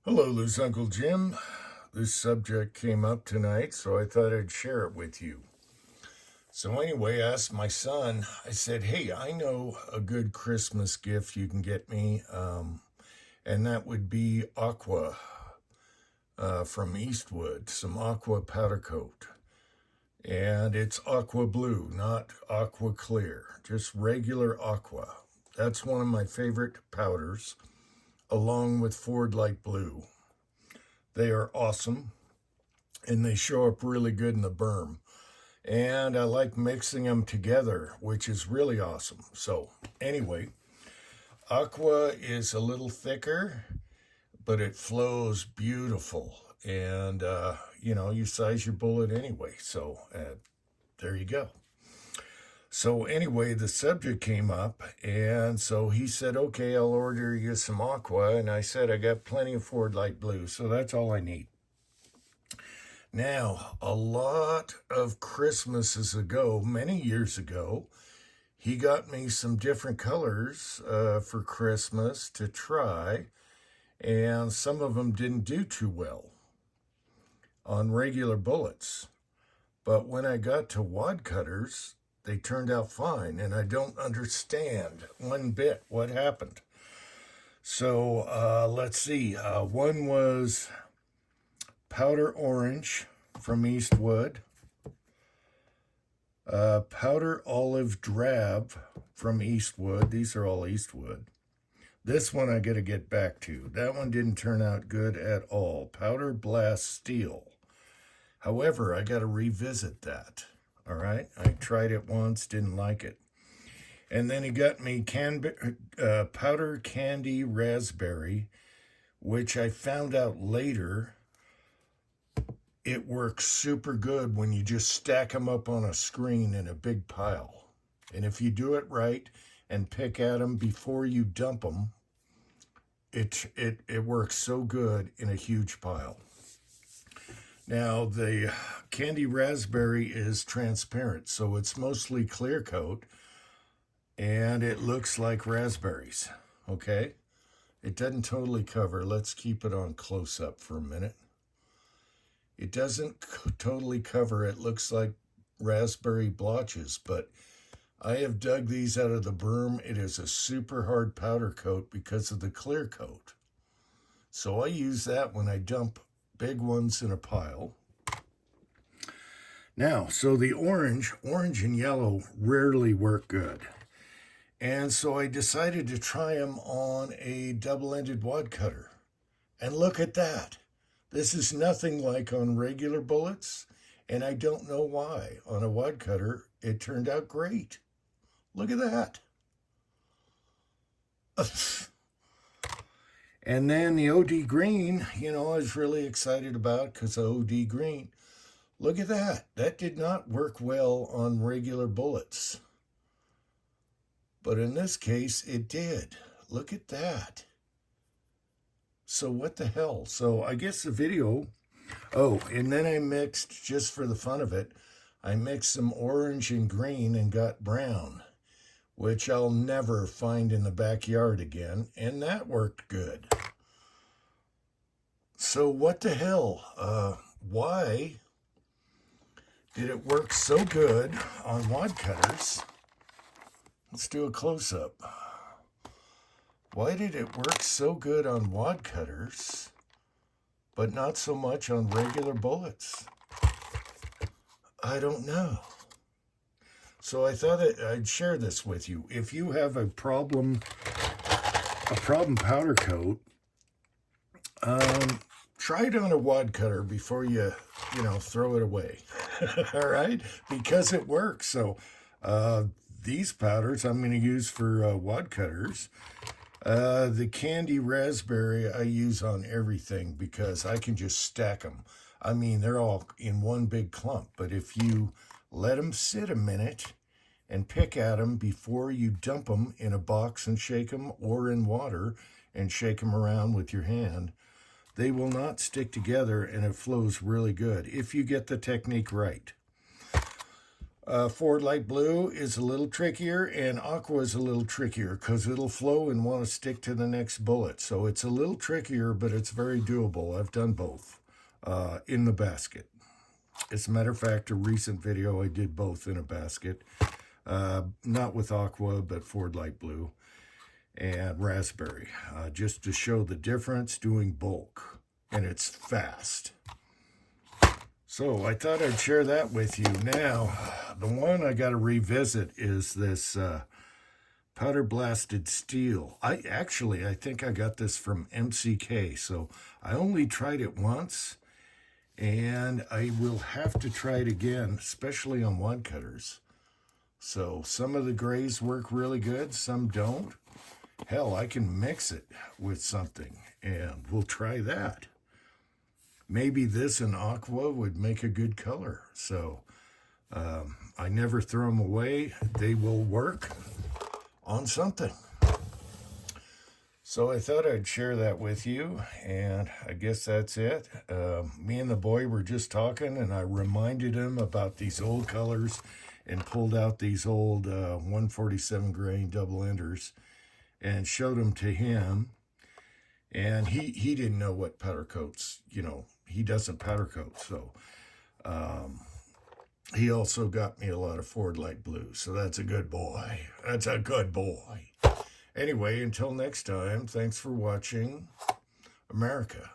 Hello, Lou's Uncle Jim. This subject came up tonight, so I thought I'd share it with you. So, anyway, I asked my son, I said, hey, I know a good Christmas gift you can get me, and that would be aqua from Eastwood, some aqua powder coat. And it's aqua blue, not aqua clear, just regular aqua. That's one of my favorite powders, along with Ford Light Blue. They are awesome, and they show up really good in the berm. And I like mixing them together, which is really awesome. So, anyway, aqua is a little thicker, but it flows beautiful. And, you size your bullet anyway. So, there you go. So, anyway, the subject came up, and so he said, okay, I'll order you some aqua. And I said, I got plenty of Ford Light Blue, so that's all I need. Now, a lot of Christmases ago, many years ago, he got me some different colors for Christmas to try, and some of them didn't do too well on regular bullets. But when I got to wad cutters, they turned out fine, and I don't understand one bit what happened. So let's see. One was powder orange from Eastwood, powder olive drab from Eastwood. These are all Eastwood. This one I got to get back to. That one didn't turn out good at all. Powder blast steel. However, I got to revisit that. All right, I tried it once, didn't like it. And then he got me powder candy raspberry, which I found out later it works super good when you just stack them up on a screen in a big pile. And if you do it right and pick at them before you dump them, it works so good in a huge pile. Now, the candy raspberry is transparent, so it's mostly clear coat, and it looks like raspberries, okay? It doesn't totally cover. Let's keep it on close up for a minute. It doesn't totally cover. It looks like raspberry blotches, but I have dug these out of the berm. It is a super hard powder coat because of the clear coat. So I use that when I dump big ones in a pile. Now, so the orange and yellow rarely work good. And so I decided to try them on a double-ended wad cutter. And look at that. This is nothing like on regular bullets, and I don't know why. On a wad cutter, it turned out great. Look at that. And then the OD green, I was really excited about because of OD green. Look at that. That did not work well on regular bullets. But in this case, it did. Look at that. So what the hell? So I guess the video... Oh, and then I mixed, just for the fun of it, I mixed some orange and green and got brown, which I'll never find in the backyard again, and that worked good. So what the hell? Why did it work so good on wad cutters? Let's do a close-up. Why did it work so good on wad cutters, but not so much on regular bullets? I don't know. So I thought I'd share this with you. If you have a problem powder coat, try it on a wad cutter before you throw it away. All right? Because it works. So these powders I'm going to use for wad cutters. The candy raspberry I use on everything because I can just stack them. I mean, they're all in one big clump, but if you let them sit a minute and pick at them before you dump them in a box and shake them, or in water and shake them around with your hand, they will not stick together, and it flows really good if you get the technique right. Ford Light Blue is a little trickier, and Aqua is a little trickier because it'll flow and want to stick to the next bullet. So it's a little trickier, but it's very doable. I've done both in the basket. As a matter of fact, a recent video I did both in a basket. Not with Aqua, but Ford Light Blue and Raspberry. Just to show the difference doing bulk. And it's fast. So I thought I'd share that with you. Now, the one I got to revisit is this powder blasted steel. I think I got this from MCK. So I only tried it once, and I will have to try it again, especially on wad cutters. So some of the grays work really good, some don't. Hell, I can mix it with something, and we'll try that. Maybe this and Aqua would make a good color. So I never throw them away. They will work on something. So I thought I'd share that with you, and I guess that's it. Me and the boy were just talking, and I reminded him about these old colors and pulled out these old 147 grain double enders and showed them to him. And he didn't know what powder coats, he doesn't powder coat. So he also got me a lot of Ford Light Blue. So that's a good boy. That's a good boy. Anyway, until next time, thanks for watching America.